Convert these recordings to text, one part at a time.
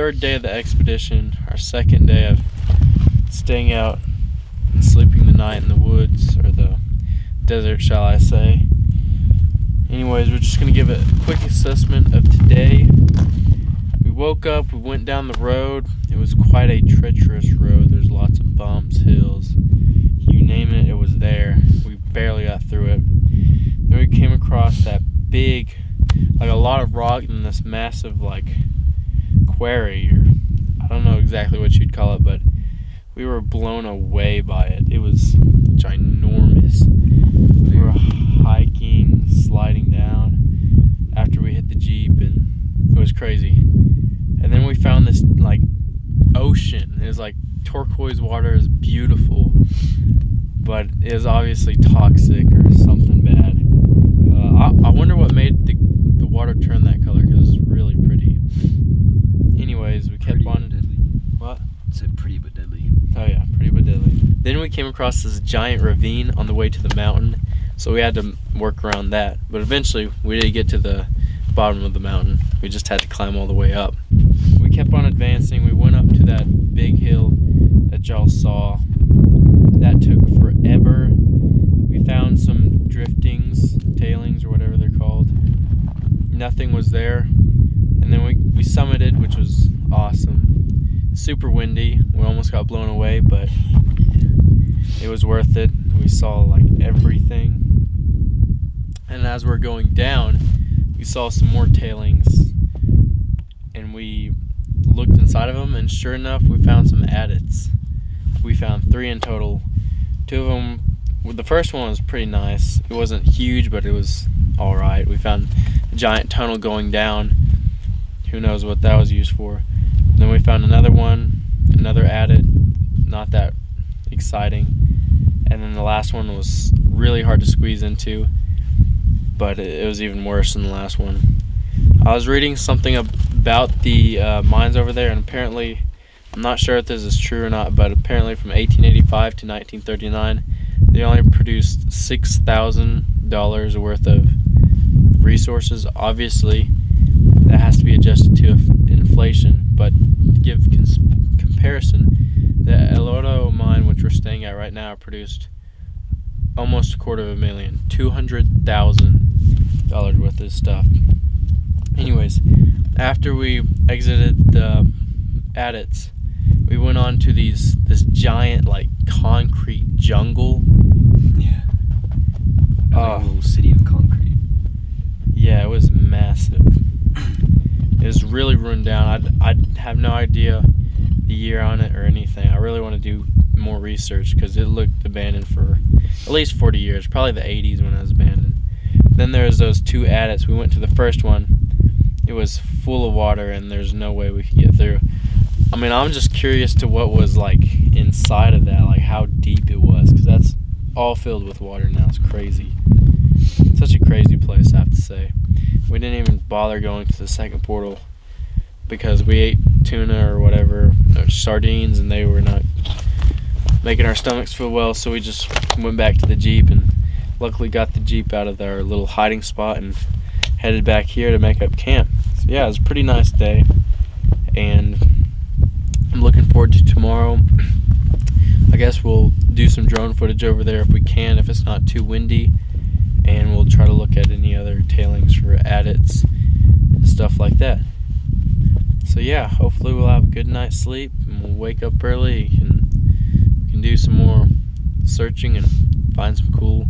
third day of the expedition, our second day of staying out and sleeping the night in the woods, or the desert, shall I say. Anyways, we're just going to give a quick assessment of today. We woke up, we went down the road. It was quite a treacherous road. There's lots of bumps, hills, you name it, it was there. We barely got through it. Then we came across that big, like a lot of rock in this massive like quarry, or I don't know exactly what you'd call it, but we were blown away by it. It was ginormous. We were hiking, sliding down after we hit the Jeep, and it was crazy. And then we found this like ocean. It was like turquoise water. It was beautiful, but it was obviously toxic or something bad. I wonder what made the water turn that color, because it's really pretty. Anyways, we kept on. Deadly. What? It's pretty but deadly. Oh yeah, pretty but deadly. Then we came across this giant ravine on the way to the mountain, so we had to work around that. But eventually, we did get to the bottom of the mountain. We just had to climb all the way up. We kept on advancing. We went up to that big hill that y'all saw. That took forever. We found some driftings, tailings, or whatever they're called. Nothing was there. And then we summited, which was awesome. Super windy. We almost got blown away, but it was worth it. We saw like everything. And as we're going down, we saw some more tailings, and we looked inside of them, and sure enough, we found some adits. We found 3 in total. 2 of them, the first one was pretty nice. It wasn't huge, but it was all right. We found a giant tunnel going down. Who knows what that was used for. And then we found another one, another adit, not that exciting. And then the last one was really hard to squeeze into, but it was even worse than the last one. I was reading something about the mines over there, and apparently, I'm not sure if this is true or not, but apparently from 1885 to 1939, they only produced $6,000 worth of resources. Obviously, that has to be adjusted to inflation, but to give comparison, the Elodo mine, which we're staying at right now, produced almost $250,000, $200,000 worth of stuff. Anyways, after we exited the adits, we went on to this giant like concrete jungle. Yeah. Like a little city of concrete. Yeah, it was massive. It was really run down. I have no idea the year on it or anything. I really want to do more research, because it looked abandoned for at least 40 years, probably the 80s when it was abandoned. Then there's those 2 adits. We went to the first one. It was full of water, and there's no way we could get through. I mean, I'm just curious to what was like inside of that, like how deep it was, because that's all filled with water now. It's crazy. Such a crazy place, I have to say. We didn't even bother going to the second portal because we ate tuna or whatever, or sardines, and they were not making our stomachs feel well, so we just went back to the Jeep, and luckily got the Jeep out of our little hiding spot and headed back here to make up camp. So yeah, it was a pretty nice day, and I'm looking forward to tomorrow. I guess we'll do some drone footage over there if we can, if it's not too windy, and we'll try to look at any other tailings for adits and stuff like that. So yeah, hopefully we'll have a good night's sleep, and we'll wake up early, and we can do some more searching and find some cool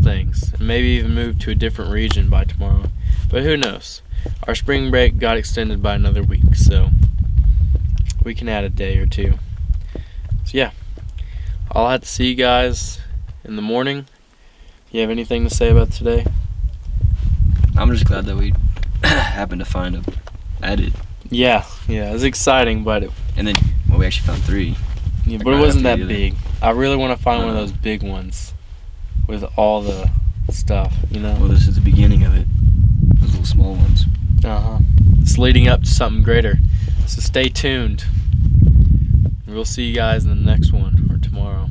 things, and maybe even move to a different region by tomorrow. But who knows? Our spring break got extended by another week, so we can add a day or 2. So yeah, I'll have to see you guys in the morning. You have anything to say about today? I'm just glad that we happened to find a adit. Yeah, it was exciting, but And then, we actually found 3. yeah, but it wasn't that big. I really want to find one of those big ones with all the stuff, you know? Well, this is the beginning of it. Those little small ones. It's leading up to something greater. So stay tuned. We'll see you guys in the next one, or tomorrow.